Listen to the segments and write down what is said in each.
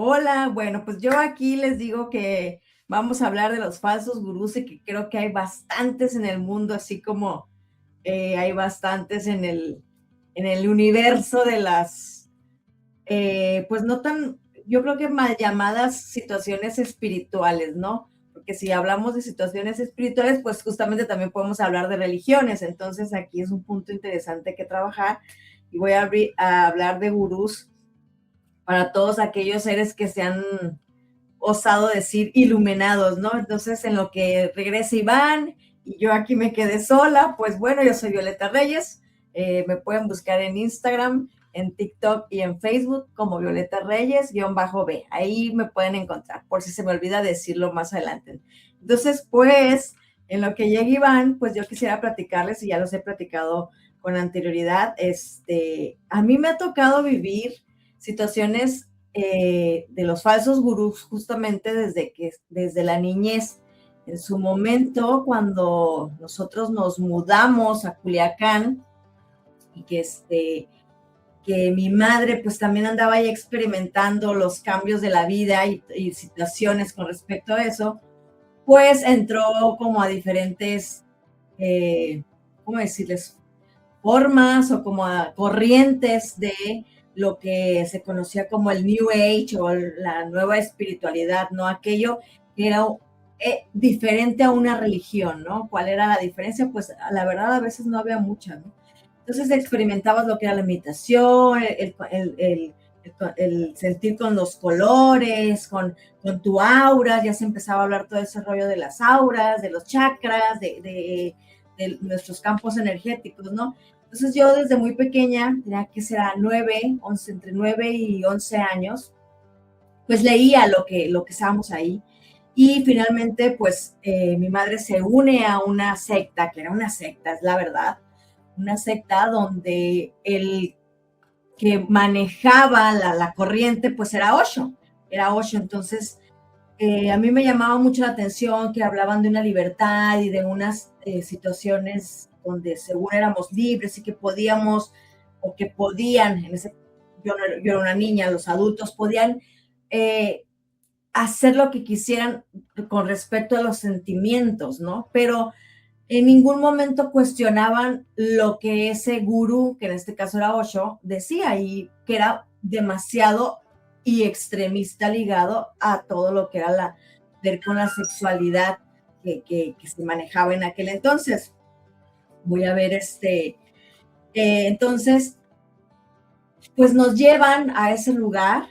Hola, bueno, pues yo aquí les digo que vamos a hablar de los falsos gurús y que creo que hay bastantes en el mundo, así como hay bastantes en el universo de las, pues no tan, yo creo que mal llamadas situaciones espirituales, ¿no? Porque si hablamos de situaciones espirituales, pues justamente también podemos hablar de religiones. Entonces aquí es un punto interesante que trabajar y voy a hablar de gurús para todos aquellos seres que se han osado decir iluminados, ¿no? Entonces, en lo que regresa Iván y yo aquí me quedé sola, pues bueno, yo soy Violeta Reyes, me pueden buscar en Instagram, en TikTok y en Facebook como Violeta Reyes-B. Ahí me pueden encontrar, por si se me olvida decirlo más adelante. Entonces, pues, en lo que llega Iván, pues yo quisiera platicarles, y ya los he platicado con anterioridad, a mí me ha tocado vivir situaciones de los falsos gurús justamente desde la niñez. En su momento, cuando nosotros nos mudamos a Culiacán y que mi madre pues también andaba ahí experimentando los cambios de la vida y situaciones con respecto a eso, pues entró como a diferentes, eh, ¿cómo decirles? Formas o como a corrientes de lo que se conocía como el New Age o la nueva espiritualidad, ¿no? Aquello que era diferente a una religión, ¿no? ¿Cuál era la diferencia? Pues la verdad a veces no había mucha, ¿no? Entonces experimentabas lo que era la meditación, el sentir con los colores, con tu aura, ya se empezaba a hablar todo ese rollo de las auras, de los chakras, de nuestros campos energéticos, ¿no? Entonces yo desde muy pequeña, tenía que será 11, entre 9 y 11 años, pues leía lo que estábamos ahí. Y finalmente, pues mi madre se une a una secta, que era una secta, es la verdad, una secta donde el que manejaba la corriente, pues era Osho. Entonces, a mí me llamaba mucho la atención que hablaban de una libertad y de unas situaciones donde según éramos libres y que podíamos, o que podían, yo era una niña, los adultos podían eh, hacer lo que quisieran con respecto a los sentimientos, ¿no? Pero en ningún momento cuestionaban lo que ese gurú, que en este caso era Osho, decía, y que era demasiado y extremista ligado a todo lo que era ver con la sexualidad que se manejaba en aquel entonces. Voy a ver entonces, pues nos llevan a ese lugar,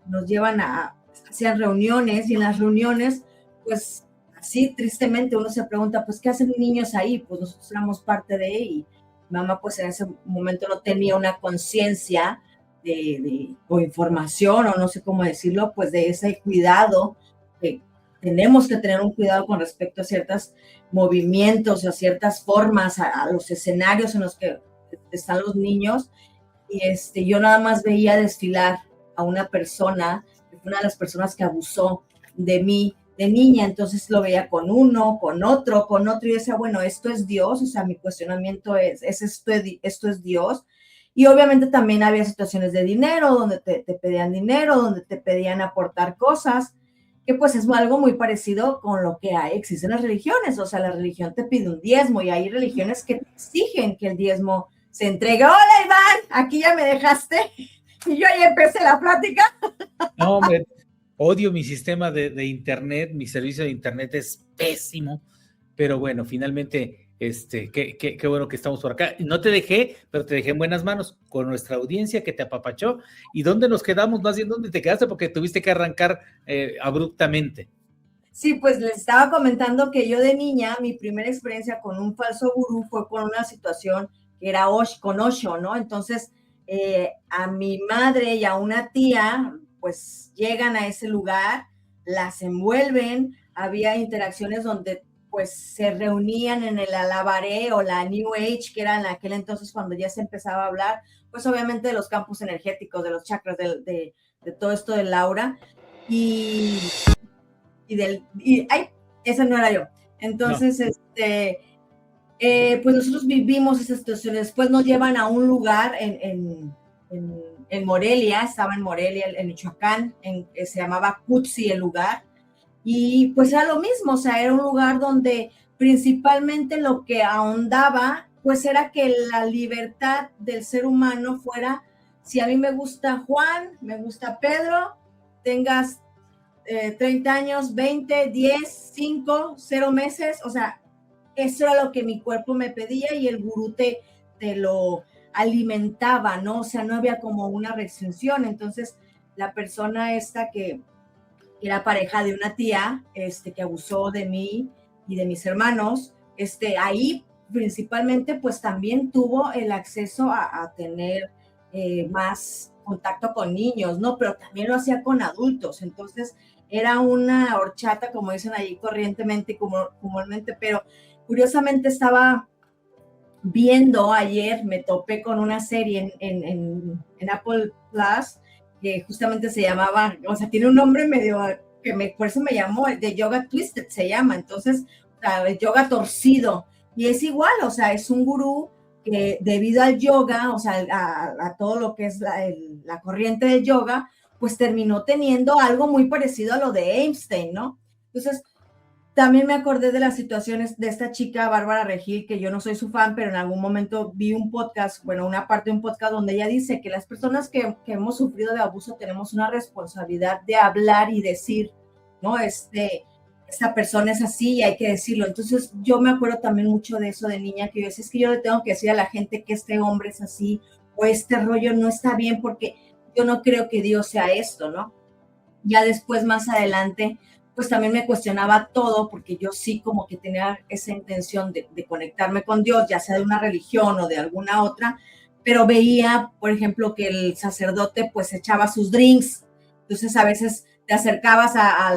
nos llevan hacer reuniones, y en las reuniones, pues así tristemente uno se pregunta, pues, ¿qué hacen niños ahí? Pues nosotros éramos parte de, y mamá pues en ese momento no tenía una conciencia o información, o no sé cómo decirlo, pues de ese cuidado, que tenemos que tener un cuidado con respecto a ciertos movimientos, a ciertas formas, a los escenarios en los que están los niños. Y yo nada más veía desfilar a una persona, que fue una de las personas que abusó de mí de niña. Entonces lo veía con uno, con otro, y decía, bueno, esto es Dios. O sea, mi cuestionamiento es esto es Dios. Y obviamente también había situaciones de dinero, donde te pedían dinero, donde te pedían aportar cosas, que pues es algo muy parecido con lo que existen las religiones. O sea, la religión te pide un diezmo, y hay religiones que te exigen que el diezmo se entregue. Hola Iván, aquí ya me dejaste y yo ya empecé la plática. No, hombre, odio mi sistema de internet, mi servicio de internet es pésimo, pero bueno, finalmente, qué bueno que estamos por acá. No te dejé, pero te dejé en buenas manos con nuestra audiencia que te apapachó. ¿Y dónde nos quedamos? Más bien, ¿dónde te quedaste? Porque tuviste que arrancar abruptamente. Sí, pues les estaba comentando que yo de niña, mi primera experiencia con un falso gurú fue con una situación que era con Osho, ¿no? Entonces, a mi madre y a una tía, pues llegan a ese lugar, las envuelven, había interacciones donde pues se reunían en el alabaré o la New Age, que era en aquel entonces cuando ya se empezaba a hablar, pues obviamente de los campos energéticos, de los chakras, de todo esto del aura. Y ay, esa no era yo. No. Entonces, pues nosotros vivimos esa situación. Después nos llevan a un lugar en en Morelia, estaba en Morelia, en Michoacán, se llamaba Cutsi el lugar, y pues era lo mismo, o sea, era un lugar donde principalmente lo que ahondaba, pues era que la libertad del ser humano fuera, si a mí me gusta Juan, me gusta Pedro, tengas 30 años, 20, 10, 5, 0 meses, o sea, eso era lo que mi cuerpo me pedía y el gurú te lo alimentaba, ¿no? O sea, no había como una restricción. Entonces, la persona esta que era pareja de una tía, que abusó de mí y de mis hermanos, ahí principalmente pues también tuvo el acceso a tener más contacto con niños, ¿no? Pero también lo hacía con adultos, entonces era una horchata, como dicen ahí corrientemente, comúnmente, pero curiosamente estaba viendo ayer, me topé con una serie en Apple Plus, que justamente se llamaba, o sea, tiene un nombre medio, por eso me llamó, de Yoga Twisted se llama, entonces, o sea, el yoga torcido, y es igual, o sea, es un gurú que debido al yoga, o sea, a todo lo que es la corriente del yoga, pues terminó teniendo algo muy parecido a lo de Einstein, ¿no? Entonces, también me acordé de las situaciones de esta chica, Bárbara Regil, que yo no soy su fan, pero en algún momento vi un podcast, bueno, una parte de un podcast donde ella dice que las personas que hemos sufrido de abuso tenemos una responsabilidad de hablar y decir, ¿no? Esta persona es así y hay que decirlo. Entonces yo me acuerdo también mucho de eso de niña, que yo decía, es que yo le tengo que decir a la gente que este hombre es así o este rollo no está bien porque yo no creo que Dios sea esto, ¿no? Ya después, más adelante, pues también me cuestionaba todo, porque yo sí como que tenía esa intención de conectarme con Dios, ya sea de una religión o de alguna otra, pero veía, por ejemplo, que el sacerdote pues echaba sus drinks, entonces a veces te acercabas a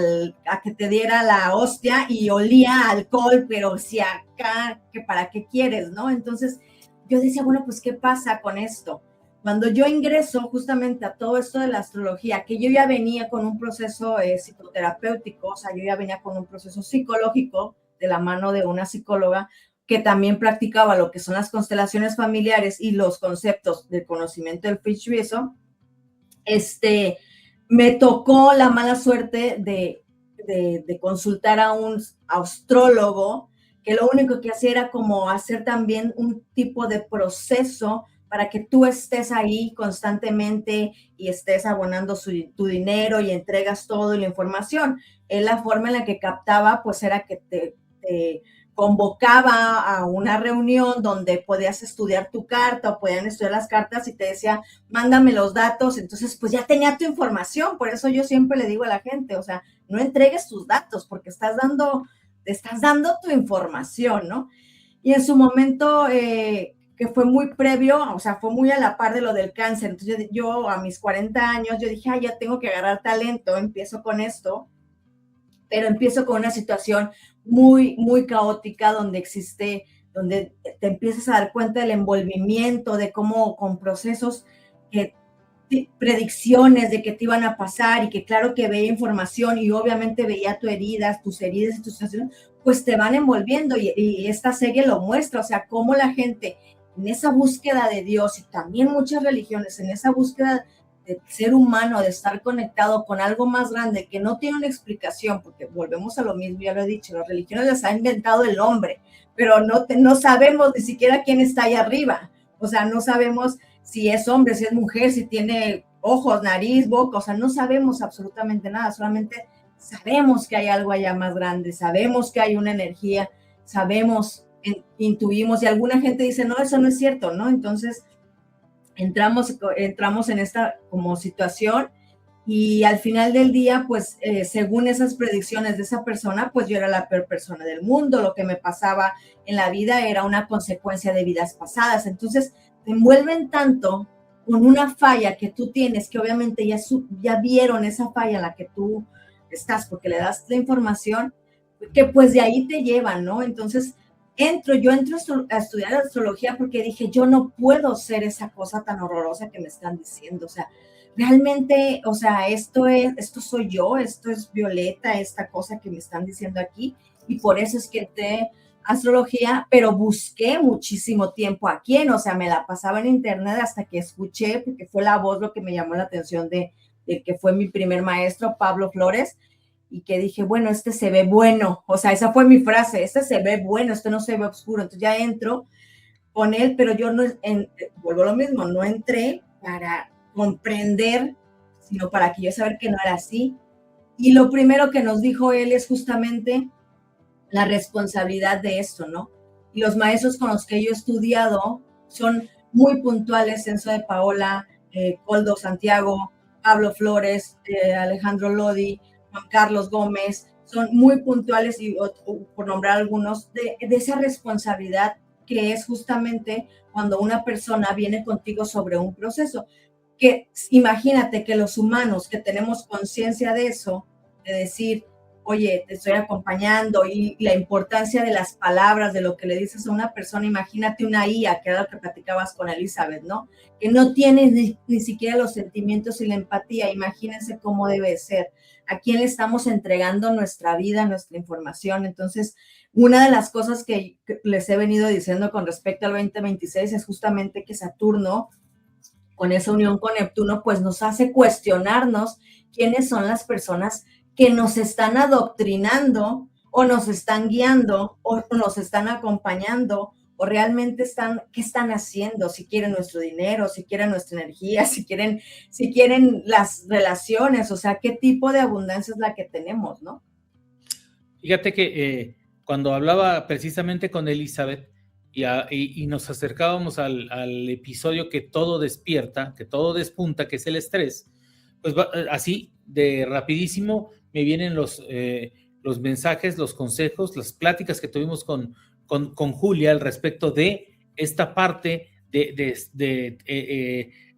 que te diera la hostia y olía a alcohol, pero si acá, que para qué quieres, ¿no? Entonces yo decía, bueno, pues ¿qué pasa con esto? Cuando yo ingreso justamente a todo esto de la astrología, que yo ya venía con un proceso psicoterapéutico, o sea, yo ya venía con un proceso psicológico de la mano de una psicóloga que también practicaba lo que son las constelaciones familiares y los conceptos del conocimiento del Feng Shui, me tocó la mala suerte de consultar a un astrólogo que lo único que hacía era como hacer también un tipo de proceso para que tú estés ahí constantemente y estés abonando tu dinero y entregas todo y la información. La forma en la que captaba, pues era que te convocaba a una reunión donde podías estudiar tu carta o podían estudiar las cartas y te decía, mándame los datos. Entonces, pues ya tenía tu información. Por eso yo siempre le digo a la gente, o sea, no entregues tus datos porque te estás dando tu información, ¿no? Y en su momento, que fue muy previo, o sea, fue muy a la par de lo del cáncer. Entonces yo a mis 40 años, yo dije, ya tengo que agarrar talento, empiezo con esto, pero empiezo con una situación muy, muy caótica donde te empiezas a dar cuenta del envolvimiento, de cómo con procesos que predicciones de que te iban a pasar y que claro que veía información y obviamente veía tus heridas y tus situaciones, pues te van envolviendo y esta serie lo muestra, o sea, cómo la gente en esa búsqueda de Dios y también muchas religiones en esa búsqueda de ser humano, de estar conectado con algo más grande que no tiene una explicación, porque volvemos a lo mismo, ya lo he dicho, las religiones las ha inventado el hombre, pero no sabemos ni siquiera quién está ahí arriba, o sea, no sabemos si es hombre, si es mujer, si tiene ojos, nariz, boca, o sea, no sabemos absolutamente nada, solamente sabemos que hay algo allá más grande, sabemos que hay una energía, sabemos, intuimos, y alguna gente dice, no, eso no es cierto, ¿no? Entonces, entramos en esta como situación y al final del día, pues, según esas predicciones de esa persona, pues yo era la peor persona del mundo, lo que me pasaba en la vida era una consecuencia de vidas pasadas, entonces te envuelven tanto con una falla que tú tienes, que obviamente ya vieron esa falla en la que tú estás, porque le das la información, que pues de ahí te llevan, ¿no? Entonces, yo entro a estudiar astrología porque dije, yo no puedo ser esa cosa tan horrorosa que me están diciendo, o sea, realmente, o sea, esto soy yo, esto es Violeta, esta cosa que me están diciendo aquí, y por eso es que entré astrología, pero busqué muchísimo tiempo a quién, o sea, me la pasaba en internet hasta que escuché, porque fue la voz lo que me llamó la atención de que fue mi primer maestro, Pablo Flores, y que dije, bueno, este se ve bueno, o sea, esa fue mi frase, este se ve bueno, este no se ve oscuro, entonces ya entro con él, pero yo no, vuelvo a lo mismo, no entré para comprender, sino para que yo saber que no era así. Y lo primero que nos dijo él es justamente la responsabilidad de esto, ¿no? Y los maestros con los que yo he estudiado son muy puntuales, Enzo de Paola, Coldo Santiago, Pablo Flores, Alejandro Lodi, Juan Carlos Gómez, son muy puntuales, y por nombrar algunos, de esa responsabilidad que es justamente cuando una persona viene contigo sobre un proceso. Que imagínate que los humanos que tenemos conciencia de eso, de decir, oye, te estoy acompañando, y la importancia de las palabras, de lo que le dices a una persona, imagínate una IA, que era lo que platicabas con Elizabeth, ¿no? Que no tiene ni siquiera los sentimientos y la empatía, imagínense cómo debe ser. ¿A quién le estamos entregando nuestra vida, nuestra información? Entonces, una de las cosas que les he venido diciendo con respecto al 2026 es justamente que Saturno, con esa unión con Neptuno, pues nos hace cuestionarnos quiénes son las personas que nos están adoctrinando o nos están guiando o nos están acompañando, o realmente qué están haciendo, si quieren nuestro dinero, si quieren nuestra energía, si quieren las relaciones, o sea, qué tipo de abundancia es la que tenemos, ¿no? Fíjate que cuando hablaba precisamente con Elizabeth y nos acercábamos al episodio que todo despierta, que todo despunta, que es el estrés, pues así de rapidísimo me vienen los mensajes, los consejos, las pláticas que tuvimos con Julia al respecto de esta parte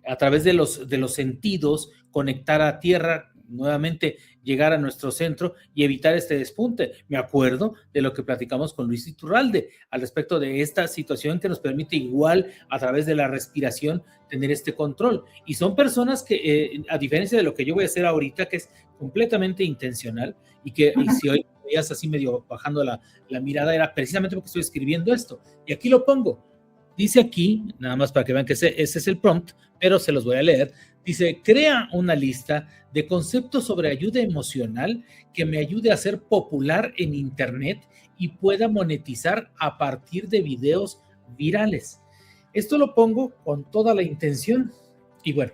a través de los sentidos, conectar a tierra, nuevamente llegar a nuestro centro y evitar este despunte. Me acuerdo de lo que platicamos con Luis Iturralde al respecto de esta situación que nos permite igual a través de la respiración tener este control. Y son personas que, a diferencia de lo que yo voy a hacer ahorita, que es completamente intencional, y si hoy veías así medio bajando la mirada, era precisamente porque estoy escribiendo esto. Y aquí lo pongo. Dice aquí, nada más para que vean que ese es el prompt, pero se los voy a leer. Dice, crea una lista de conceptos sobre ayuda emocional que me ayude a ser popular en internet y pueda monetizar a partir de videos virales. Esto lo pongo con toda la intención. Y bueno,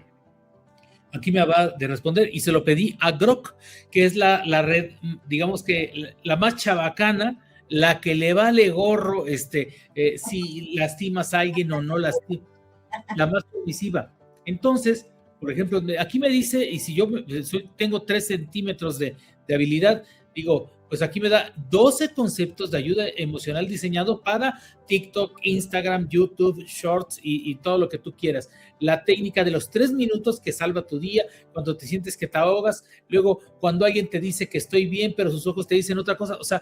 aquí me va de responder, y se lo pedí a Grok, que es la red, digamos que la más chabacana, la que le vale gorro si lastimas a alguien o no lastimas, la más permisiva. Entonces, por ejemplo, aquí me dice, y si yo tengo 3 centímetros de habilidad, digo, pues aquí me da 12 conceptos de ayuda emocional diseñado para TikTok, Instagram, YouTube, Shorts y todo lo que tú quieras. La técnica de los 3 minutos que salva tu día, cuando te sientes que te ahogas, luego cuando alguien te dice que estoy bien, pero sus ojos te dicen otra cosa, o sea,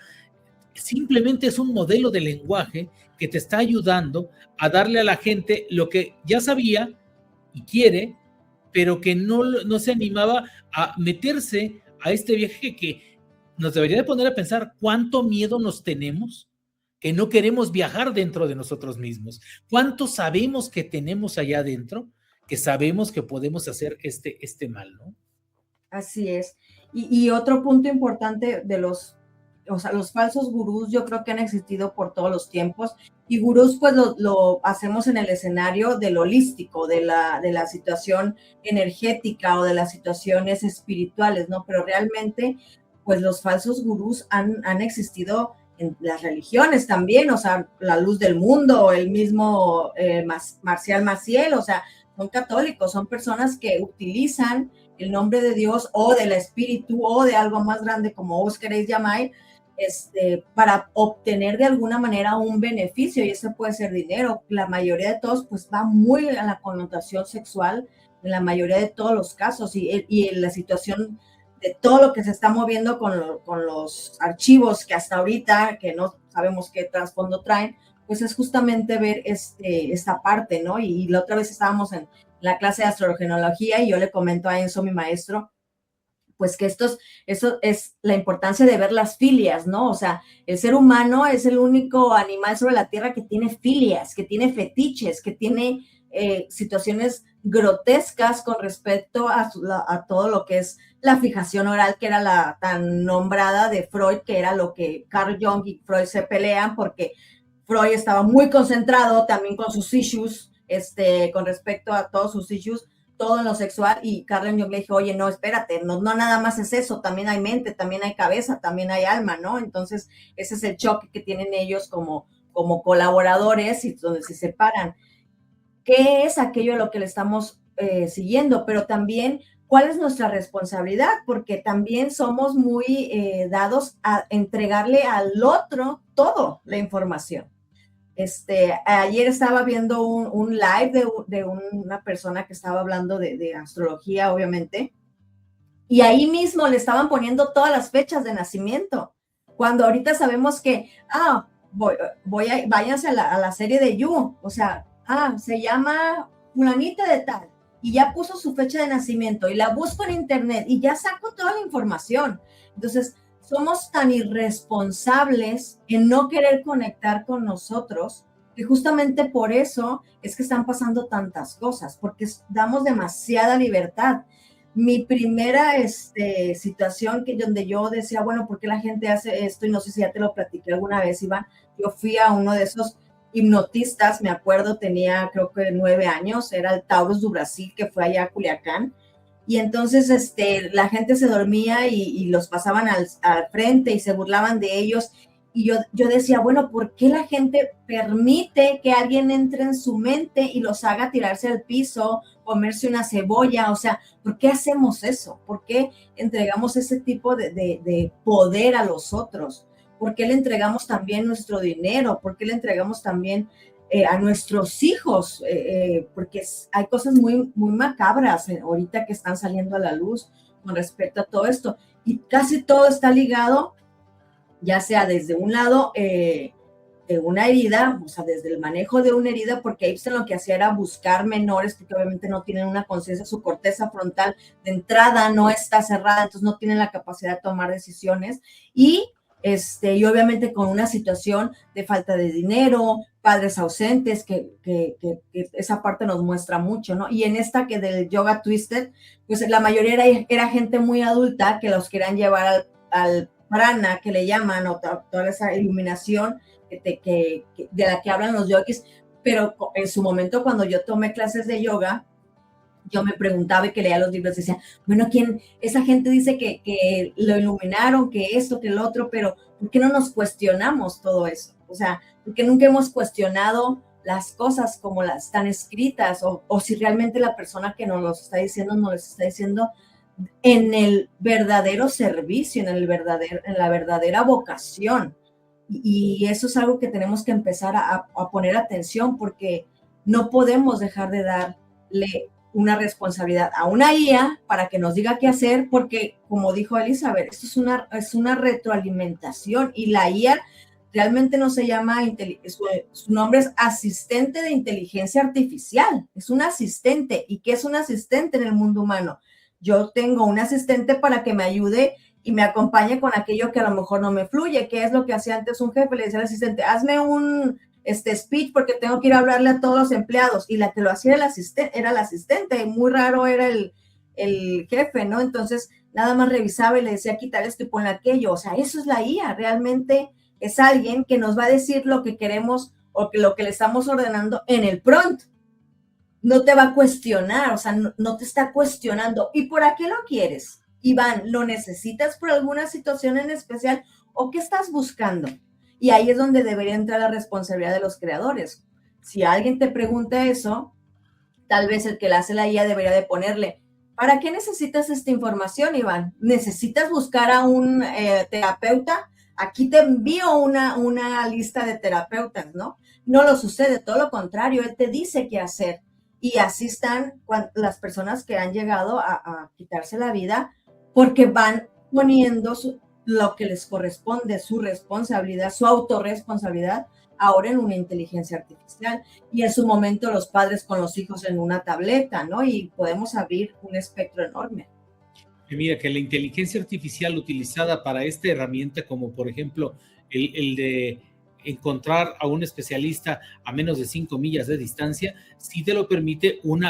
simplemente es un modelo de lenguaje que te está ayudando a darle a la gente lo que ya sabía y quiere, pero que no se animaba a meterse a este viaje que nos debería de poner a pensar cuánto miedo nos tenemos, que no queremos viajar dentro de nosotros mismos, cuánto sabemos que tenemos allá adentro, que sabemos que podemos hacer este mal, ¿no? Así es. Y otro punto importante de los falsos gurús, yo creo que han existido por todos los tiempos, y gurús pues lo hacemos en el escenario del holístico, de la situación energética o de las situaciones espirituales, ¿no? Pero realmente pues los falsos gurús han existido en las religiones también, o sea, la Luz del Mundo, el mismo Marcial Maciel, o sea, son católicos, son personas que utilizan el nombre de Dios o del espíritu o de algo más grande, como os queréis llamar, para obtener de alguna manera un beneficio, y eso puede ser dinero. La mayoría de todos pues va muy a la connotación sexual en la mayoría de todos los casos, y en la situación de todo lo que se está moviendo con los archivos que hasta ahorita, que no sabemos qué trasfondo traen, pues es justamente ver esta parte, ¿no? Y la otra vez estábamos en la clase de astrogenología y yo le comento a Enzo, mi maestro, pues que eso es la importancia de ver las filias, ¿no? O sea, el ser humano es el único animal sobre la tierra que tiene filias, que tiene fetiches, que tiene situaciones grotescas con respecto a todo lo que es la fijación oral, que era la tan nombrada de Freud, que era lo que Carl Jung y Freud se pelean, porque Freud estaba muy concentrado también con sus issues, con respecto a todos sus issues, todo en lo sexual, y Carl Jung le dijo, oye, no, espérate, no nada más es eso, también hay mente, también hay cabeza, también hay alma, ¿no? Entonces, ese es el choque que tienen ellos como colaboradores y donde se separan. ¿Qué es aquello a lo que le estamos siguiendo? Pero también, ¿cuál es nuestra responsabilidad? Porque también somos muy dados a entregarle al otro todo la información. Ayer estaba viendo un live de una persona que estaba hablando de astrología, obviamente, y ahí mismo le estaban poniendo todas las fechas de nacimiento, cuando ahorita sabemos que, váyanse a la serie de You, o sea, se llama fulanita de tal, y ya puso su fecha de nacimiento, y la busco en internet, y ya saco toda la información. Entonces, somos tan irresponsables en no querer conectar con nosotros, que justamente por eso es que están pasando tantas cosas, porque damos demasiada libertad. Mi primera situación donde yo decía, bueno, ¿por qué la gente hace esto? Y no sé si ya te lo platiqué alguna vez, Iván. Yo fui a uno de esos hipnotistas, me acuerdo, tenía creo que 9 años, era el Taurus do Brasil, que fue allá a Culiacán. Y entonces la gente se dormía y los pasaban al frente y se burlaban de ellos. Y yo decía, bueno, ¿por qué la gente permite que alguien entre en su mente y los haga tirarse al piso, comerse una cebolla? O sea, ¿por qué hacemos eso? ¿Por qué entregamos ese tipo de poder a los otros? ¿Por qué le entregamos también nuestro dinero? ¿Por qué le entregamos también a nuestros hijos? Porque hay cosas muy, muy macabras ahorita que están saliendo a la luz con respecto a todo esto. Y casi todo está ligado, ya sea desde un lado de una herida, o sea, desde el manejo de una herida, porque Ibsen lo que hacía era buscar menores, porque obviamente no tienen una conciencia, su corteza frontal de entrada no está cerrada, entonces no tienen la capacidad de tomar decisiones, y obviamente con una situación de falta de dinero, padres ausentes, que esa parte nos muestra mucho, ¿no? Y en esta que del yoga twisted, pues la mayoría era gente muy adulta que los querían llevar al prana, que le llaman, o toda esa iluminación de la que hablan los yogis, pero en su momento cuando yo tomé clases de yoga, yo me preguntaba y que leía los libros, decía, bueno, esa gente dice que lo iluminaron, que esto, que el otro, pero ¿por qué no nos cuestionamos todo eso? O sea, ¿por qué nunca hemos cuestionado las cosas como las están escritas? O si realmente la persona que nos los está diciendo, nos los está diciendo en el verdadero servicio, en la verdadera vocación. Y eso es algo que tenemos que empezar a poner atención, porque no podemos dejar de darle una responsabilidad a una IA para que nos diga qué hacer, porque como dijo Elizabeth, esto es una retroalimentación, y la IA realmente no se llama, su nombre es asistente de inteligencia artificial, es un asistente. ¿Y qué es un asistente en el mundo humano? Yo tengo un asistente para que me ayude y me acompañe con aquello que a lo mejor no me fluye, que es lo que hacía antes un jefe, le decía al asistente, hazme un speech porque tengo que ir a hablarle a todos los empleados, y la que lo hacía era el asistente, muy raro era el jefe, ¿no? Entonces nada más revisaba y le decía, quitar esto y ponle aquello. O sea, eso es la IA, realmente es alguien que nos va a decir lo que queremos o lo que le estamos ordenando en el prompt. No te va a cuestionar, o sea, no te está cuestionando. ¿Y por qué lo quieres? Iván, ¿lo necesitas por alguna situación en especial o qué estás buscando? Y ahí es donde debería entrar la responsabilidad de los creadores. Si alguien te pregunta eso, tal vez el que la hace la IA debería de ponerle, ¿para qué necesitas esta información, Iván? ¿Necesitas buscar a un terapeuta? Aquí te envío una lista de terapeutas, ¿no? No lo sucede, todo lo contrario, él te dice qué hacer. Y así están las personas que han llegado a quitarse la vida, porque van poniendo lo que les corresponde, su responsabilidad, su autorresponsabilidad, ahora en una inteligencia artificial. Y en su momento los padres con los hijos en una tableta, ¿no? Y podemos abrir un espectro enorme. Que mira, que la inteligencia artificial utilizada para esta herramienta, como por ejemplo el de encontrar a un especialista a menos de 5 millas de distancia, sí te lo permite un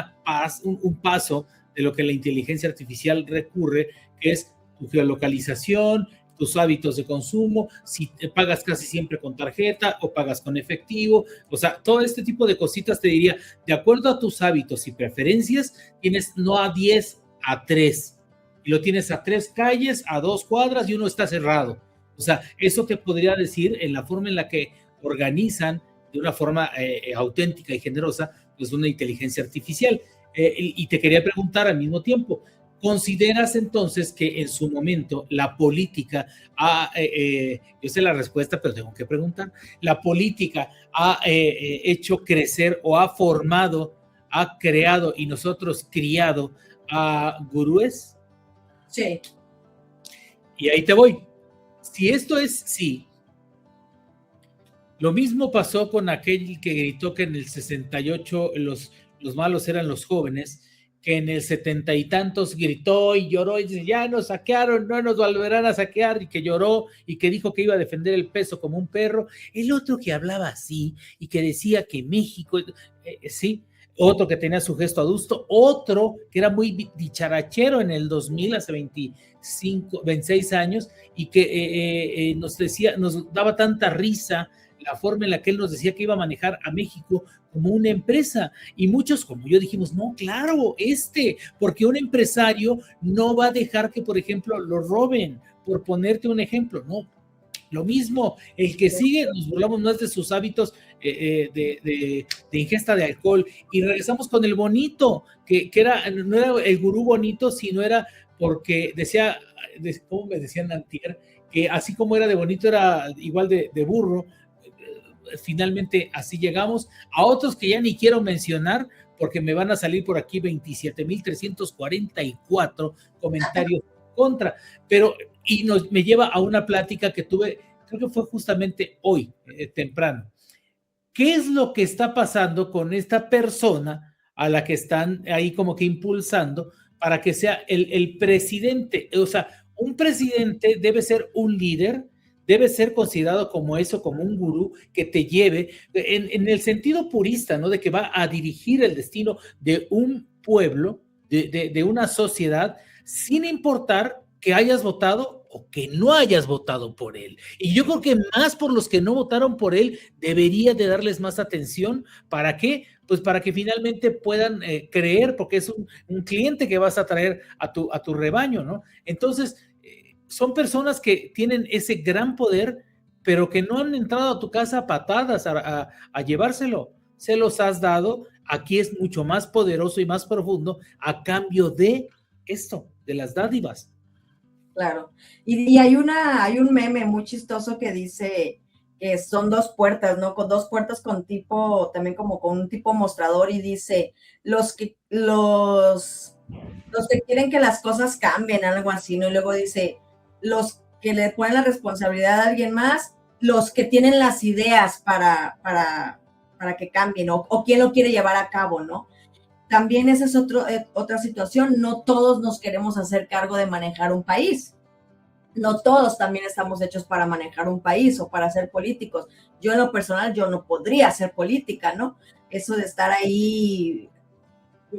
paso de lo que la inteligencia artificial recurre, que es tu geolocalización, tus hábitos de consumo, si te pagas casi siempre con tarjeta o pagas con efectivo, o sea, todo este tipo de cositas te diría, de acuerdo a tus hábitos y preferencias, tienes no a 10, a 3, y lo tienes a 3 calles, a 2 cuadras y uno está cerrado. O sea, eso te podría decir en la forma en la que organizan de una forma auténtica y generosa, pues una inteligencia artificial. Y te quería preguntar al mismo tiempo, ¿consideras entonces que en su momento la política yo sé la respuesta, pero tengo que preguntar, la política ha hecho crecer o ha formado, ha creado y nosotros criado a gurúes? Sí. Y ahí te voy. Si esto es sí, lo mismo pasó con aquel que gritó que en el 68 los malos eran los jóvenes, que en el 70 y tantos gritó y lloró y dice, ya nos saquearon, no nos volverán a saquear, y que lloró y que dijo que iba a defender el peso como un perro. El otro que hablaba así y que decía que México, sí, otro que tenía su gesto adusto, otro que era muy dicharachero en el 2000, hace 25, 26 años, y que nos decía, nos daba tanta risa la forma en la que él nos decía que iba a manejar a México como una empresa, y muchos como yo dijimos, no, claro, porque un empresario no va a dejar que, por ejemplo, lo roben, por ponerte un ejemplo, no. Lo mismo, el que sigue, nos burlamos más de sus hábitos de ingesta de alcohol, y regresamos con el bonito, que no era el gurú bonito, sino era porque decía, ¿cómo me decían antier? Que así como era de bonito, era igual de burro. Finalmente así llegamos a otros que ya ni quiero mencionar, porque me van a salir por aquí 27,344 comentarios contra, pero me lleva a una plática que tuve, creo que fue justamente hoy, temprano. ¿Qué es lo que está pasando con esta persona a la que están ahí como que impulsando para que sea el presidente? O sea, un presidente debe ser un líder, debe ser considerado como eso, como un gurú que te lleve en el sentido purista, ¿no? De que va a dirigir el destino de un pueblo, de una sociedad, sin importar que hayas votado o que no hayas votado por él. Y yo creo que más por los que no votaron por él, debería de darles más atención. ¿Para qué? Pues para que finalmente puedan creer, porque es un cliente que vas a traer a tu rebaño, ¿no? Entonces, son personas que tienen ese gran poder, pero que no han entrado a tu casa a patadas a llevárselo. Se los has dado. Aquí es mucho más poderoso y más profundo a cambio de esto, de las dádivas. Claro. Y hay un meme muy chistoso que dice que son 2 puertas, ¿no? Con 2 puertas con tipo, también como con un tipo mostrador, y dice, los que quieren que las cosas cambien, algo así, ¿no? Y luego dice, los que le ponen la responsabilidad a alguien más, los que tienen las ideas para que cambien, o quién lo quiere llevar a cabo, ¿no? También esa es otra situación, no todos nos queremos hacer cargo de manejar un país. No todos también estamos hechos para manejar un país o para ser políticos. Yo en lo personal, yo no podría hacer política, ¿no? Eso de estar ahí,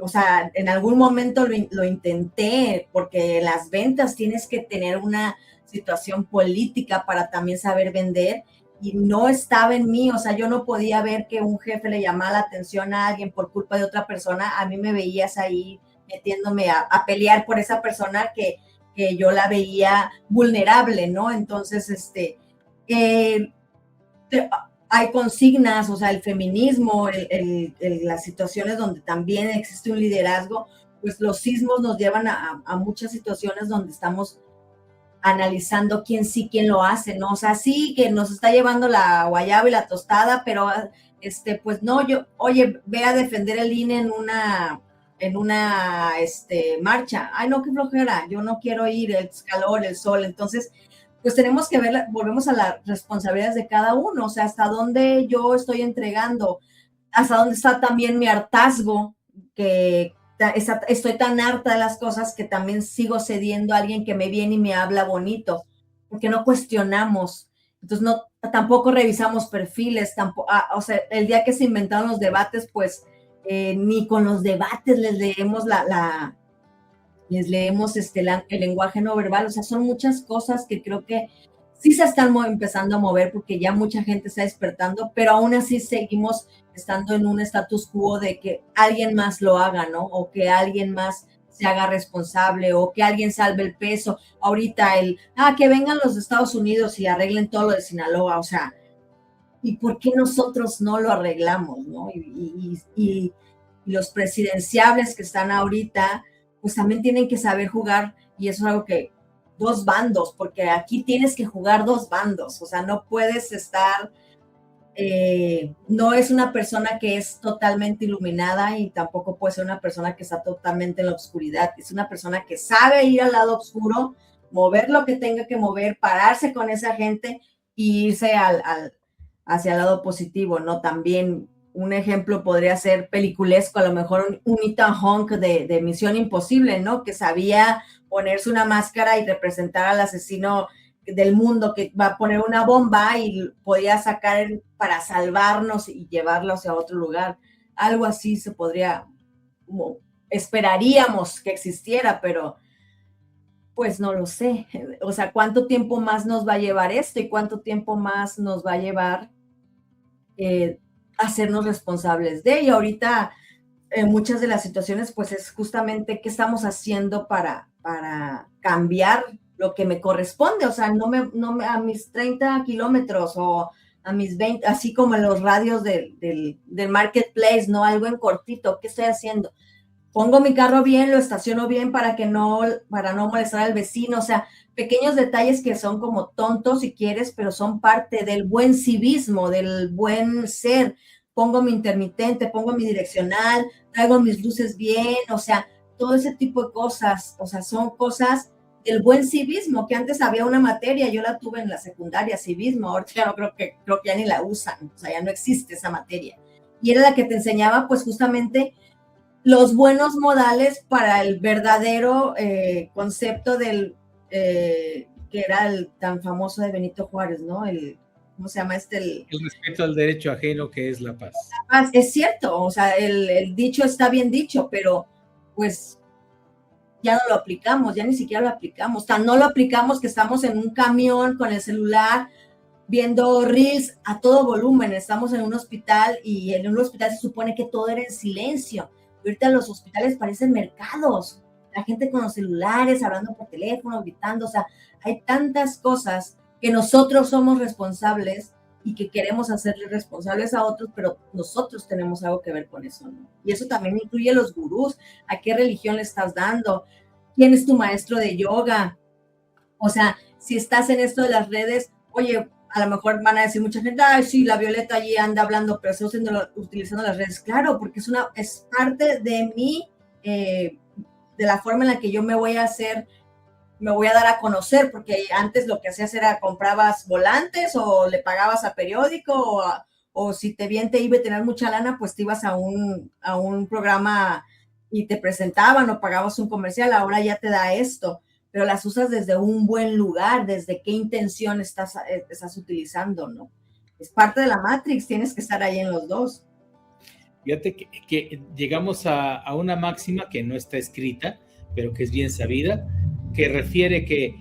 o sea, en algún momento lo intenté, porque en las ventas tienes que tener una situación política para también saber vender, y no estaba en mí, o sea, yo no podía ver que un jefe le llamaba la atención a alguien por culpa de otra persona. A mí me veías ahí metiéndome a pelear por esa persona que yo la veía vulnerable, ¿no? Entonces, hay consignas, o sea, el feminismo, las situaciones donde también existe un liderazgo, pues los sismos nos llevan a muchas situaciones donde estamos analizando quién sí, quién lo hace, ¿no? O sea, sí que nos está llevando la guayaba y la tostada, pero pues no, oye, ve a defender el INE en una marcha. Ay, no, qué flojera, yo no quiero ir, el calor, el sol. Entonces, pues tenemos que ver, volvemos a las responsabilidades de cada uno, o sea, hasta dónde yo estoy entregando, hasta dónde está también mi hartazgo, que estoy tan harta de las cosas que también sigo cediendo a alguien que me viene y me habla bonito, porque no cuestionamos. Entonces, tampoco revisamos perfiles, tampoco, o sea, el día que se inventaron los debates, pues ni con los debates les leemos el lenguaje no verbal. O sea, son muchas cosas que creo que sí se están empezando a mover porque ya mucha gente está despertando, pero aún así seguimos estando en un status quo de que alguien más lo haga, ¿no? O que alguien más se haga responsable o que alguien salve el peso. Ahorita que vengan los de Estados Unidos y arreglen todo lo de Sinaloa, o sea, ¿y por qué nosotros no lo arreglamos, no? Y los presidenciables que están ahorita, pues también tienen que saber jugar, y eso es algo que dos bandos, porque aquí tienes que jugar dos bandos, o sea, no puedes estar, no es una persona que es totalmente iluminada y tampoco puede ser una persona que está totalmente en la oscuridad, es una persona que sabe ir al lado oscuro, mover lo que tenga que mover, pararse con esa gente e irse hacia el lado positivo, ¿no? También un ejemplo podría ser peliculesco, a lo mejor un Ethan Hawke de Misión Imposible, ¿no? Que sabía ponerse una máscara y representar al asesino del mundo que va a poner una bomba y podía sacar para salvarnos y llevarlo hacia otro lugar. Algo así se podría, esperaríamos que existiera, pero pues no lo sé. O sea, ¿cuánto tiempo más nos va a llevar esto y cuánto tiempo más nos va a llevar hacernos responsables de? Y ahorita muchas de las situaciones pues es justamente qué estamos haciendo para cambiar lo que me corresponde, o sea, a mis 30 kilómetros o a mis 20, así como en los radios del marketplace, ¿no? Algo en cortito, ¿qué estoy haciendo? Pongo mi carro bien, lo estaciono bien para no molestar al vecino, o sea, pequeños detalles que son como tontos si quieres, pero son parte del buen civismo, del buen ser. Pongo mi intermitente, pongo mi direccional, traigo mis luces bien, o sea, todo ese tipo de cosas, o sea, son cosas del buen civismo, que antes había una materia, yo la tuve en la secundaria, civismo, ahora ya no creo que ya ni la usan, o sea, ya no existe esa materia. Y era la que te enseñaba, pues justamente, los buenos modales para el verdadero concepto que era el tan famoso de Benito Juárez, ¿no? ¿Cómo se llama este? El respeto al derecho ajeno, que es la paz. La paz, es cierto, o sea, el dicho está bien dicho, pero pues ya no lo aplicamos, ya ni siquiera lo aplicamos. Tan no lo aplicamos que estamos en un camión con el celular viendo reels a todo volumen. Estamos en un hospital y en un hospital se supone que todo era en silencio. Ahorita los hospitales parecen mercados. La gente con los celulares, hablando por teléfono, gritando. O sea, hay tantas cosas que nosotros somos responsables y que queremos hacerle responsables a otros, pero nosotros tenemos algo que ver con eso, ¿no? Y eso también incluye los gurús. ¿A qué religión le estás dando? ¿Quién es tu maestro de yoga? O sea, si estás en esto de las redes, oye, a lo mejor van a decir mucha gente, ay, sí, la Violeta allí anda hablando, pero estoy utilizando las redes. Claro, porque es parte de mí, de la forma en la que yo me voy a dar a conocer, porque antes lo que hacías era comprabas volantes o le pagabas a periódico o si te iba a tener mucha lana, pues te ibas a un programa y te presentaban o pagabas un comercial. Ahora ya te da esto, pero las usas desde un buen lugar, desde qué intención estás utilizando, ¿no? Es parte de la Matrix, tienes que estar ahí en los dos. Fíjate que llegamos a una máxima que no está escrita, pero que es bien sabida, que refiere que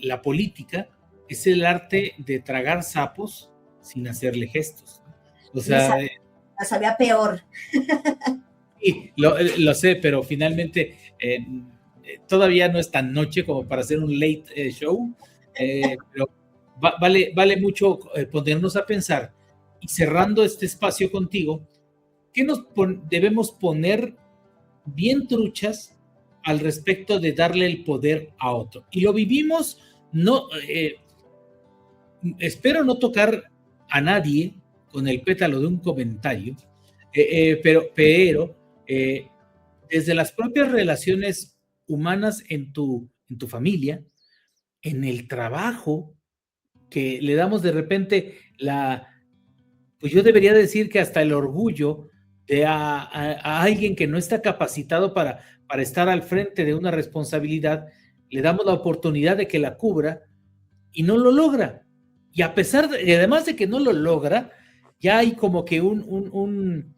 la política es el arte de tragar sapos sin hacerle gestos. O sea, la sabía peor. Sí, lo sé, pero finalmente todavía no es tan noche como para hacer un late show, pero vale mucho ponernos a pensar. Y cerrando este espacio contigo, ¿qué debemos poner bien truchas al respecto de darle el poder a otro? Y lo vivimos, no, espero no tocar a nadie con el pétalo de un comentario, pero desde las propias relaciones humanas en tu familia, en el trabajo, que le damos de repente pues yo debería decir que hasta el orgullo de a alguien que no está capacitado para estar al frente de una responsabilidad, le damos la oportunidad de que la cubra y no lo logra. Y a pesar de, y además de que no lo logra, ya hay como que un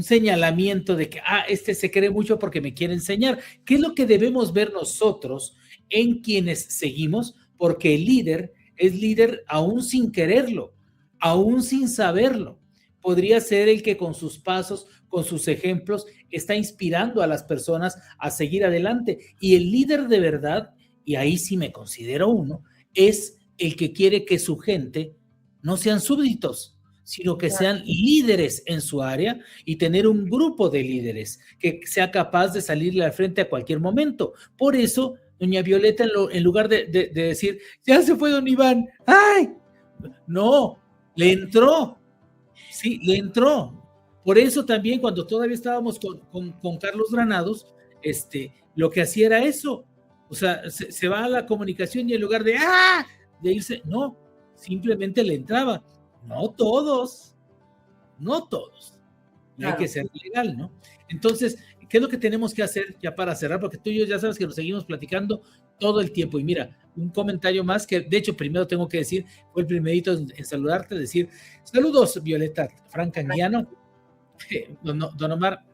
señalamiento de que, este se cree mucho porque me quiere enseñar. ¿Qué es lo que debemos ver nosotros en quienes seguimos? Porque el líder es líder aún sin quererlo, aún sin saberlo. Podría ser el que con sus pasos, con sus ejemplos, está inspirando a las personas a seguir adelante. Y el líder de verdad, y ahí sí me considero uno, es el que quiere que su gente no sean súbditos, sino que sean líderes en su área y tener un grupo de líderes que sea capaz de salirle al frente a cualquier momento. Por eso, doña Violeta, en lugar de decir, ya se fue don Iván, ¡ay! No, le entró, sí, le entró. Por eso también cuando todavía estábamos con Carlos Granados, lo que hacía era eso. O sea, se va a la comunicación y en lugar de irse, no, simplemente le entraba. No todos. Y claro, hay que ser legal, ¿no? Entonces, ¿qué es lo que tenemos que hacer ya para cerrar? Porque tú y yo ya sabes que nos seguimos platicando todo el tiempo. Y mira, un comentario más que, de hecho, primero tengo que decir, fue el primerito en saludarte, decir, saludos, Violeta, Frank Anguiano. Don Omar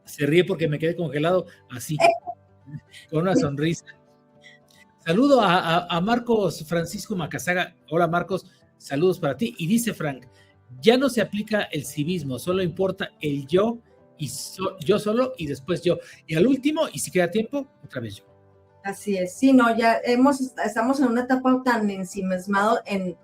se ríe porque me quedé congelado así, con una sonrisa. Saludo a Marcos Francisco Macazaga. Hola, Marcos, saludos para ti. Y dice Frank, ya no se aplica el civismo, solo importa el yo y yo solo y después yo. Y al último, y si queda tiempo, otra vez yo. Así es, sí, no, ya estamos en una etapa tan ensimismado en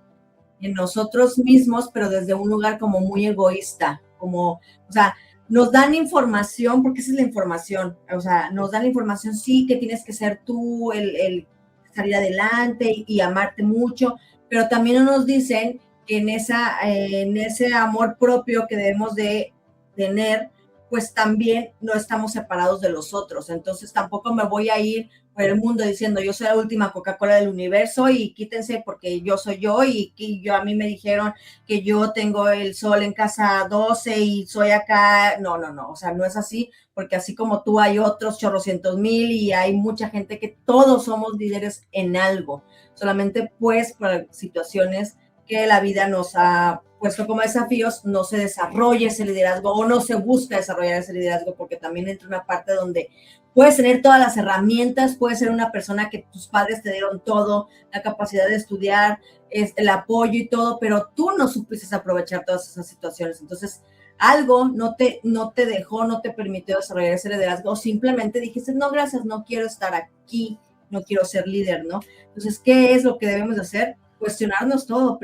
nosotros mismos, pero desde un lugar como muy egoísta, como, o sea, nos dan información, porque esa es la información, o sea, nos dan la información, sí, que tienes que ser tú, el salir adelante y amarte mucho, pero también nos dicen que en ese amor propio que debemos de tener, pues también no estamos separados de los otros, entonces tampoco me voy a ir por el mundo diciendo yo soy la última Coca-Cola del universo y quítense porque yo soy yo y a mí me dijeron que yo tengo el sol en casa 12 y soy acá, no, o sea, no es así, porque así como tú hay otros chorrocientos mil y hay mucha gente que todos somos líderes en algo, solamente pues por situaciones que la vida nos ha puesto como desafíos, no se desarrolla ese liderazgo o no se busca desarrollar ese liderazgo, porque también entra una parte donde puedes tener todas las herramientas, puedes ser una persona que tus padres te dieron todo, la capacidad de estudiar, el apoyo y todo, pero tú no supiste aprovechar todas esas situaciones. Entonces, algo no te dejó, no te permitió desarrollar ese liderazgo, o simplemente dijiste, no, gracias, no quiero estar aquí, no quiero ser líder, ¿no? Entonces, ¿qué es lo que debemos de hacer? Cuestionarnos todo.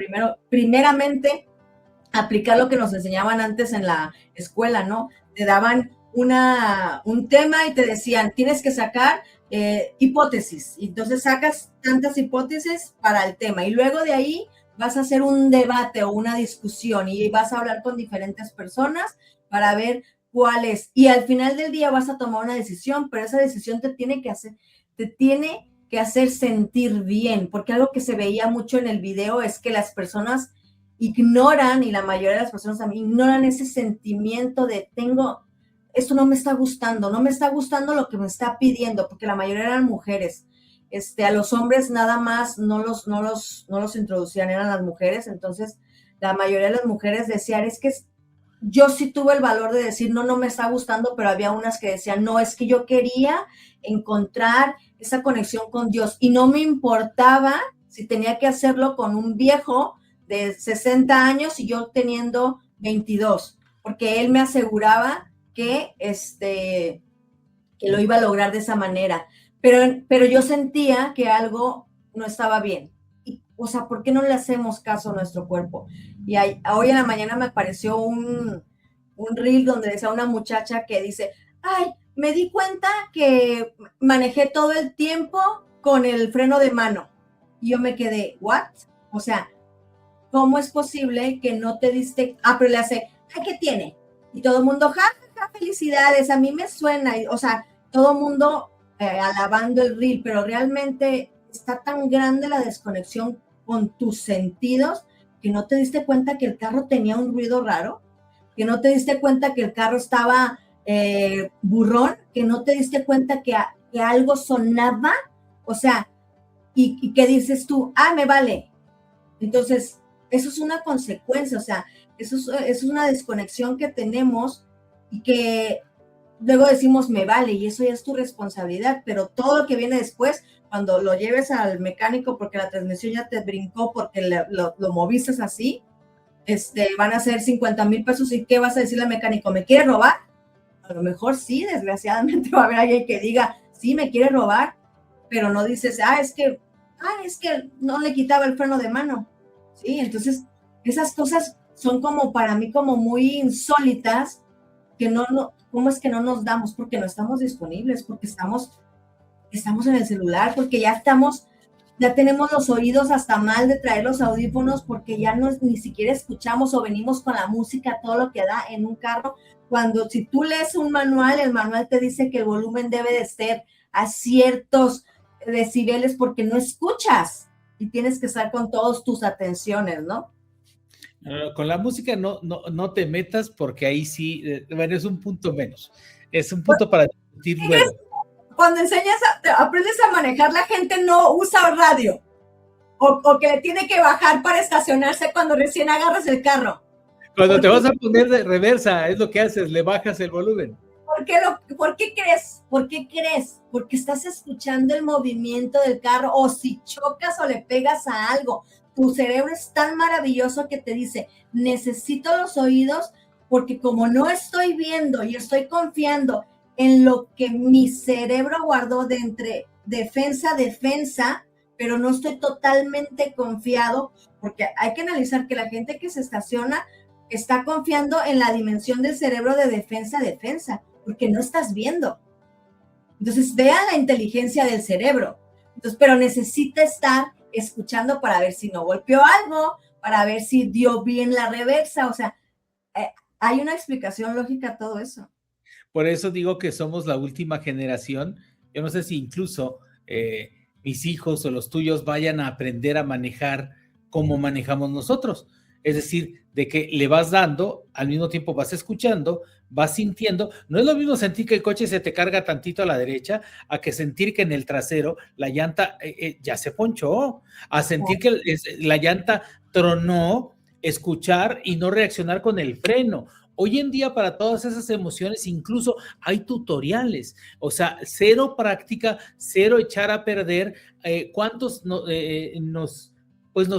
Primeramente, aplicar lo que nos enseñaban antes en la escuela, ¿no? Te daban un tema y te decían, tienes que sacar hipótesis. Y entonces sacas tantas hipótesis para el tema. Y luego de ahí vas a hacer un debate o una discusión y vas a hablar con diferentes personas para ver cuál es. Y al final del día vas a tomar una decisión, pero esa decisión te tiene que hacer sentir bien, porque algo que se veía mucho en el video es que las personas ignoran, y la mayoría de las personas también ignoran ese sentimiento de esto no me está gustando lo que me está pidiendo, porque la mayoría eran mujeres. A los hombres nada más no los introducían, eran las mujeres, entonces la mayoría de las mujeres decían, es que yo sí tuve el valor de decir, no me está gustando, pero había unas que decían, no, es que yo quería encontrar esa conexión con Dios y no me importaba si tenía que hacerlo con un viejo de 60 años y yo teniendo 22, porque él me aseguraba que lo iba a lograr de esa manera, pero yo sentía que algo no estaba bien. O sea, ¿por qué no le hacemos caso a nuestro cuerpo? Y hoy en la mañana me apareció un reel donde decía una muchacha que dice, ay, me di cuenta que manejé todo el tiempo con el freno de mano. Y yo me quedé, ¿what? O sea, ¿cómo es posible que no te diste? Pero le hace, ay, ¿qué tiene? Y todo el mundo, felicidades, a mí me suena. O sea, todo el mundo alabando el reel, pero realmente está tan grande la desconexión con tus sentidos que no te diste cuenta que el carro tenía un ruido raro. que no te diste cuenta que el carro estaba burrón, que no te diste cuenta que algo sonaba, o sea, y que dices tú, me vale. Entonces, eso es una consecuencia, o sea, eso es una desconexión que tenemos y que luego decimos, me vale, y eso ya es tu responsabilidad, pero todo lo que viene después, cuando lo lleves al mecánico porque la transmisión ya te brincó, porque lo moviste así, van a ser 50,000 pesos, ¿y qué vas a decirle al mecánico? ¿Me quiere robar? A lo mejor sí, desgraciadamente va a haber alguien que diga, sí, me quiere robar, pero no dices, es que no le quitaba el freno de mano, ¿sí? Entonces, esas cosas son como para mí como muy insólitas, que ¿cómo es que no nos damos? Porque no estamos disponibles, porque estamos en el celular, porque ya tenemos los oídos hasta mal de traer los audífonos, porque ya ni siquiera escuchamos o venimos con la música, todo lo que da en un carro, cuando si tú lees un manual, el manual te dice que el volumen debe de ser a ciertos decibeles porque no escuchas y tienes que estar con todas tus atenciones, ¿no? Con la música no te metas porque ahí sí, bueno, es un punto menos, es un punto para discutir luego. Cuando aprendes a manejar, la gente no usa radio o que le tiene que bajar para estacionarse cuando recién agarras el carro. Cuando te vas a poner de reversa, es lo que haces, le bajas el volumen. ¿Por qué crees? ¿Por qué crees? Porque estás escuchando el movimiento del carro, o si chocas o le pegas a algo. Tu cerebro es tan maravilloso que te dice, necesito los oídos porque como no estoy viendo y estoy confiando en lo que mi cerebro guardó de entre defensa, pero no estoy totalmente confiado, porque hay que analizar que la gente que se estaciona está confiando en la dimensión del cerebro de defensa, porque no estás viendo. Entonces, vea la inteligencia del cerebro. Entonces, pero necesita estar escuchando para ver si no golpeó algo, para ver si dio bien la reversa. O sea, hay una explicación lógica a todo eso. Por eso digo que somos la última generación. Yo no sé si incluso mis hijos o los tuyos vayan a aprender a manejar como manejamos nosotros. Es decir, de que le vas dando, al mismo tiempo vas escuchando, vas sintiendo. No es lo mismo sentir que el coche se te carga tantito a la derecha, a que sentir que en el trasero la llanta ya se ponchó, a sentir que la llanta tronó, escuchar y no reaccionar con el freno. Hoy en día para todas esas emociones incluso hay tutoriales, o sea, cero práctica, cero echar a perder. ¿Cuántos nos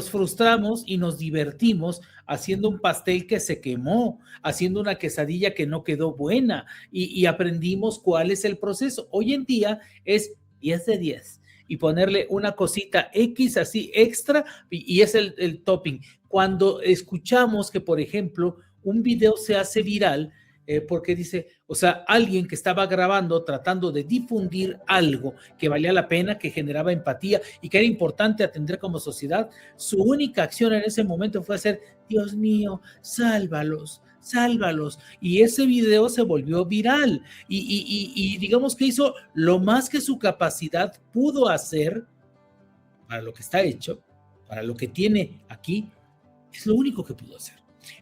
frustramos y nos divertimos haciendo un pastel que se quemó, haciendo una quesadilla que no quedó buena y aprendimos cuál es el proceso? Hoy en día es 10 de 10 y ponerle una cosita X así extra y es el topping. Cuando escuchamos que, por ejemplo, un video se hace viral porque dice, o sea, alguien que estaba grabando tratando de difundir algo que valía la pena, que generaba empatía y que era importante atender como sociedad, su única acción en ese momento fue hacer, Dios mío, sálvalos, y ese video se volvió viral y digamos que hizo lo más que su capacidad pudo hacer para lo que está hecho, para lo que tiene aquí, es lo único que pudo hacer.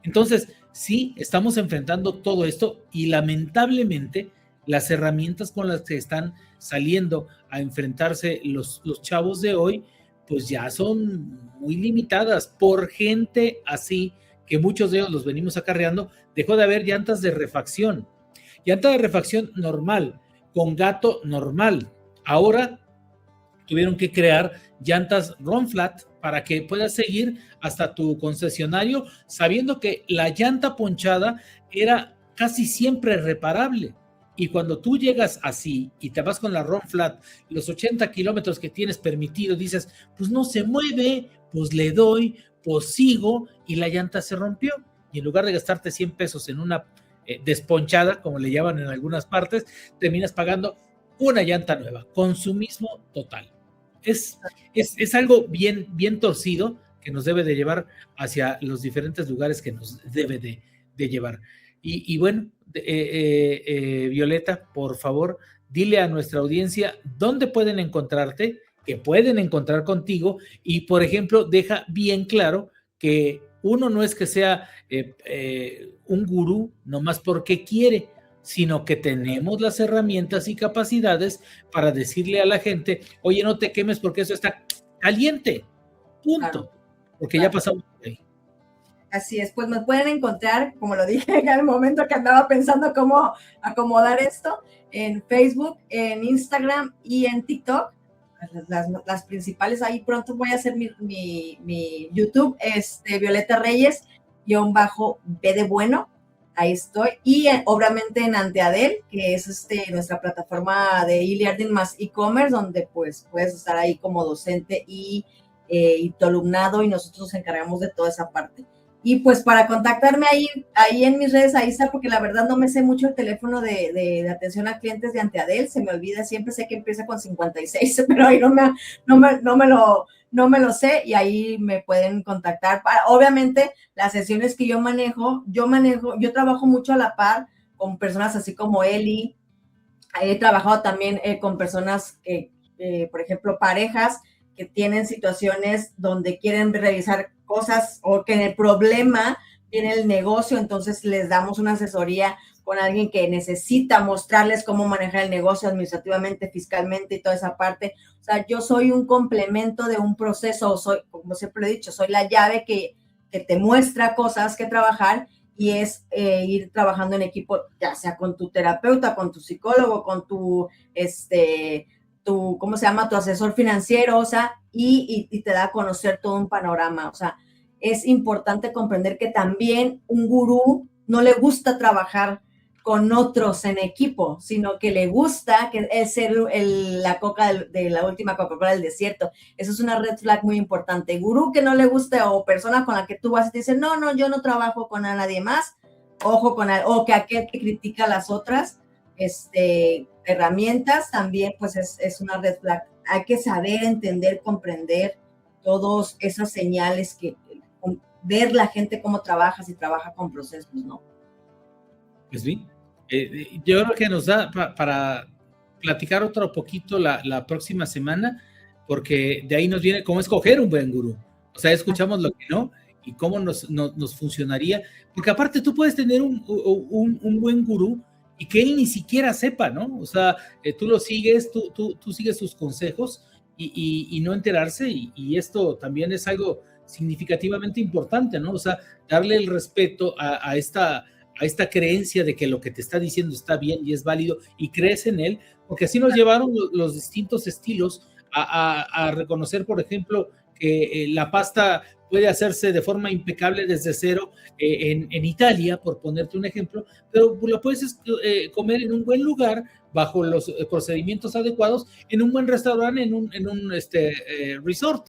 Entonces, sí, estamos enfrentando todo esto y lamentablemente las herramientas con las que están saliendo a enfrentarse los chavos de hoy, pues ya son muy limitadas por gente así, que muchos de ellos los venimos acarreando. Dejó de haber llantas de refacción, llanta de refacción normal, con gato normal. Ahora tuvieron que crear llantas run flat para que puedas seguir hasta tu concesionario sabiendo que la llanta ponchada era casi siempre reparable. Y cuando tú llegas así y te vas con la run flat, los 80 kilómetros que tienes permitido, dices, pues no se mueve, pues le doy, pues sigo, y la llanta se rompió. Y en lugar de gastarte 100 pesos en una desponchada, como le llaman en algunas partes, terminas pagando una llanta nueva, consumismo total. Es algo bien torcido que nos debe de llevar hacia los diferentes lugares que nos debe de llevar. Y bueno, Violeta, por favor, dile a nuestra audiencia dónde pueden encontrarte, que pueden encontrar contigo y, por ejemplo, deja bien claro que uno no es que sea un gurú nomás porque quiere, sino que tenemos las herramientas y capacidades para decirle a la gente, oye, no te quemes porque eso está caliente, punto, Claro, porque ya claro. pasamos por ahí. Así es, pues me pueden encontrar, como lo dije en el momento que andaba pensando cómo acomodar esto, en Facebook, en Instagram y en TikTok. Las principales, ahí pronto voy a hacer mi YouTube, Violeta Reyes, B de bueno, ahí estoy. Y obviamente en Anteadel, que es nuestra plataforma de e-learning más e-commerce, donde pues puedes estar ahí como docente y tu alumnado, y nosotros nos encargamos de toda esa parte. Y pues para contactarme ahí en mis redes, ahí está, porque la verdad no me sé mucho el teléfono de atención a clientes de Anteadel, se me olvida, siempre sé que empieza con 56, pero ahí no me lo sé, y ahí me pueden contactar. Obviamente, las sesiones que yo trabajo mucho a la par con personas así como Eli. He trabajado también con personas por ejemplo, parejas que tienen situaciones donde quieren revisar cosas, o que en el problema viene el negocio, entonces les damos una asesoría con alguien que necesita mostrarles cómo manejar el negocio administrativamente, fiscalmente y toda esa parte. O sea, yo soy un complemento de un proceso, como siempre lo he dicho, soy la llave que te muestra cosas que trabajar, y es ir trabajando en equipo, ya sea con tu terapeuta, con tu psicólogo, con ¿cómo se llama? Tu asesor financiero, o sea, y te da a conocer todo un panorama. O sea, es importante comprender que también un gurú no le gusta trabajar con otros en equipo, sino que le gusta que es ser la coca de la última Coca-Cola del desierto. Eso es una red flag muy importante. Gurú que no le guste, o persona con la que tú vas y te dice, no, yo no trabajo con nadie más, ojo o que aquel que critica a las otras herramientas, también pues es una red flag. Hay que saber entender, comprender todas esas señales, ver la gente cómo trabaja, si trabaja con procesos, ¿no? Pues bien, yo creo que nos da para platicar otro poquito la próxima semana, porque de ahí nos viene cómo escoger un buen gurú. O sea, escuchamos lo que no y cómo nos funcionaría, porque aparte tú puedes tener un buen gurú y que él ni siquiera sepa, ¿no? O sea, tú lo sigues, tú sigues sus consejos y no enterarse, y esto también es algo significativamente importante, ¿no? O sea, darle el respeto a esta creencia de que lo que te está diciendo está bien y es válido, y crees en él, porque así nos llevaron los distintos estilos a reconocer, por ejemplo, que la pasta puede hacerse de forma impecable desde cero en Italia, por ponerte un ejemplo, pero lo puedes comer en un buen lugar, bajo los procedimientos adecuados, en un buen restaurante, en un resort.